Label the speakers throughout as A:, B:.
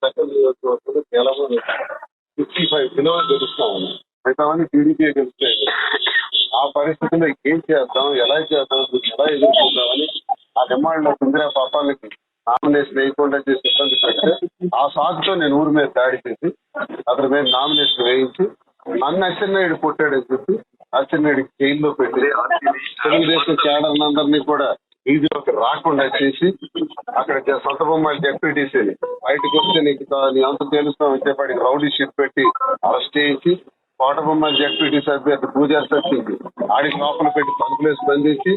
A: Second నియోజకవర్గంలో కేవలం 55 కిలోలు గెలుస్తా ఉన్నాం. మిగతావన్నీ టీడీపీ గెలుస్తాయి. ఆ పరిస్థితుల్లో ఏం చేద్దాం, ఎలా చేద్దాం, దీన్ని ఎలా ఎదుర్కొందామని ఆ డిమాండ్లో కుందిరా పాపాలకి నామినేషన్ వేయకుండా చేసి ఇబ్బంది పెడితే ఆ సాగుతో నేను ఊరి మీద దాడి చేసి అతని మీద నామినేషన్ వేయించి నన్ను అచ్చెన్నాయుడు కొట్టాడని చెప్పి అచ్చెన్నాయుడికి జైల్లో పెట్టి తెలుగుదేశం క్యాడర్లందరినీ కూడా వీధిలోకి రాకుండా చేసి అక్కడ సొంత బొమ్మాయిలు డెప్యూటీసీని బయటకు వస్తే నీ అంత తెలుస్తామని చెప్పి రౌడీ షీట్ పెట్టి అరెస్ట్ చేయించి కోట బొమ్మాయిలు డెప్యూటీసీ అభ్యర్థి పూజారి సత్యంకి ఆడికి లోపల పెట్టి తలుపులేసి బంధించి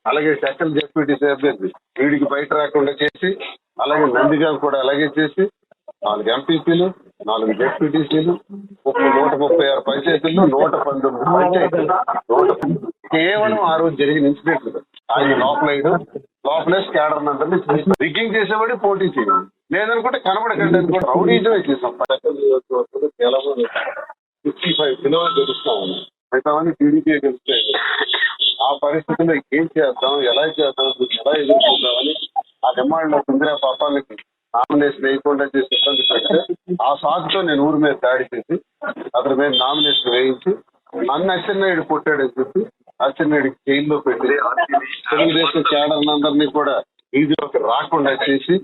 A: అలాగే టెక్కల్ డెప్యూటీసీ అభ్యర్థి వీడికి బయట రాకుండా చేసి అలాగే నందిగాం కూడా అలాగే చేసి 4 ఎంపీపీలు 4 డెప్యూటీసీలు 136 పంచాయతీల్లో 119 పంచాయతీలు కేవలం ఆ రోజు జరిగిన ఇన్సిడెంట్లు ఆయన లోపలేసి క్యాడర్ అందరినీ రిగ్గింగ్ చేసేవాడి పోటీ చేయాలి లేదనుకుంటే కనబడకండి అనుకుంటే రౌడీజమే చేసాం. కేవలం 55 కిలోలు గెలుస్తా ఉన్నాం. మిగతావన్నీ టీడీపీ గెలుస్తాయి. ఆ పరిస్థితుల్లో ఏం చేద్దాం, ఎలా చేద్దాం, దీన్ని ఎలా ఎదుర్కొందామని ఆ డిమాండ్లో కుందిరా పాపాలకి నామినేషన్ వేయకుండా చేసి ఇబ్బంది పెడితే ఆ సాగుతో నేను ఊరి మీద దాడి చేసి అతని మీద నామినేషన్ వేయించి నన్ను అచ్చెన్నాయుడు కొట్టాడని చెప్పి అచ్చెన్నాయుడికి జైల్లో పెట్టి తెలుగుదేశం క్యాడర్లందరినీ కూడా వీధిలోకి రాకుండా చేసి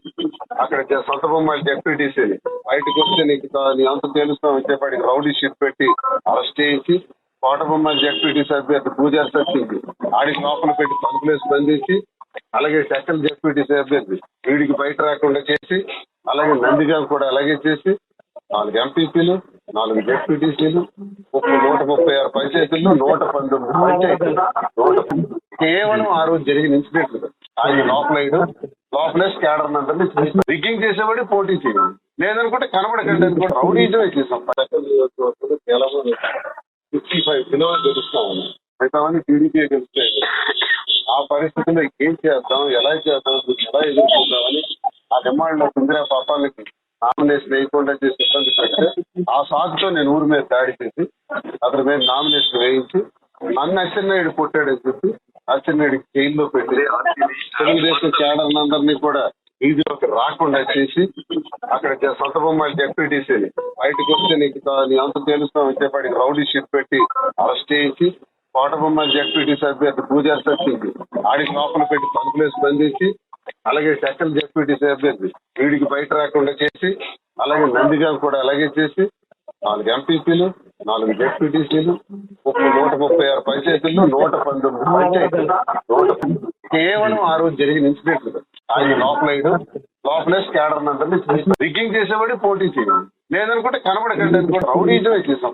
A: అక్కడ సొంత బొమ్మాయిలు డెప్యూటీసీని బయటకు వస్తే నీ అంత తెలుస్తామని చెప్పి రౌడీ షీట్ పెట్టి అరెస్ట్ చేయించి కోట బొమ్మాయిలు డెప్యూటీసీ అభ్యర్థి పూజారి సత్యంకి ఆడికి లోపల పెట్టి తలుపులేసి బంధించి అలాగే టెక్కల్ డెప్యూటీసీ అభ్యర్థి వీడికి బయట రాకుండా చేసి అలాగే నందిగాం కూడా అలాగే చేసి 4 ఎంపీపీలు 4 డెప్యూటీసీలు 136 పంచాయతీల్లో 119 పంచాయతీలు కేవలం ఆ రోజు జరిగిన ఇన్సిడెంట్లు ఆయన లోపలేసి క్యాడర్ అందరినీ రిగ్గింగ్ చేసేవాడి పోటీ చేయాలి లేదనుకుంటే కనబడకండి అనుకుంటే రౌడీజమే చేసాం. సెకండ్ నియోజకవర్గంలో కేవలం 55 కిలోలు గెలుస్తా ఉన్నాం. మిగతావన్నీ టీడీపీ గెలుస్తాయి. ఆ పరిస్థితుల్లో ఏం చేద్దాం, ఎలా చేద్దాం, దీన్ని ఎలా ఎదుర్కొందామని ఆ డిమాండ్లో కుందిరా పాపాలకి నామినేషన్ వేయకుండా చేసి ఇబ్బంది పెడితే ఆ సాగుతో నేను ఊరి మీద దాడి చేసి అతని మీద నామినేషన్ వేయించి నన్ను అచ్చెన్నాయుడు కొట్టాడని చెప్పి అచ్చెన్నాయుడికి జైల్లో పెట్టి తెలుగుదేశం క్యాడర్లందరినీ కూడా వీధిలోకి రాకుండా చేసి అక్కడ సొంత బొమ్మాయిలు డెప్యూటీసీని బయటకు వస్తే నీ అంత తెలుస్తామని చెప్పి రౌడీ షీట్ పెట్టి అరెస్ట్ చేయించి కోట బొమ్మాయిలు డెప్యూటీసీ అభ్యర్థి పూజారి సత్యంకి ఆడికి లోపల పెట్టి తలుపులేసి బంధించి అలాగే టెక్కల్ డెప్యూటీసీ అభ్యర్థి వీడికి బయట రాకుండా చేసి అలాగే నందిగాం కూడా అలాగే చేసి 4 ఎంపీపీలు 4 డెప్యూటీసీలు 136 పంచాయతీల్లో 119 పంచాయతీలు కేవలం ఆ రోజు జరిగిన ఇన్సిడెంట్లు ఆయన లోపలేసి క్యాడర్ అందరినీ రిగ్గింగ్ చేసేవాడి పోటీ చేయాలి లేదనుకుంటే కనబడకండి అనుకుంటే రౌడీజమే చేసాం.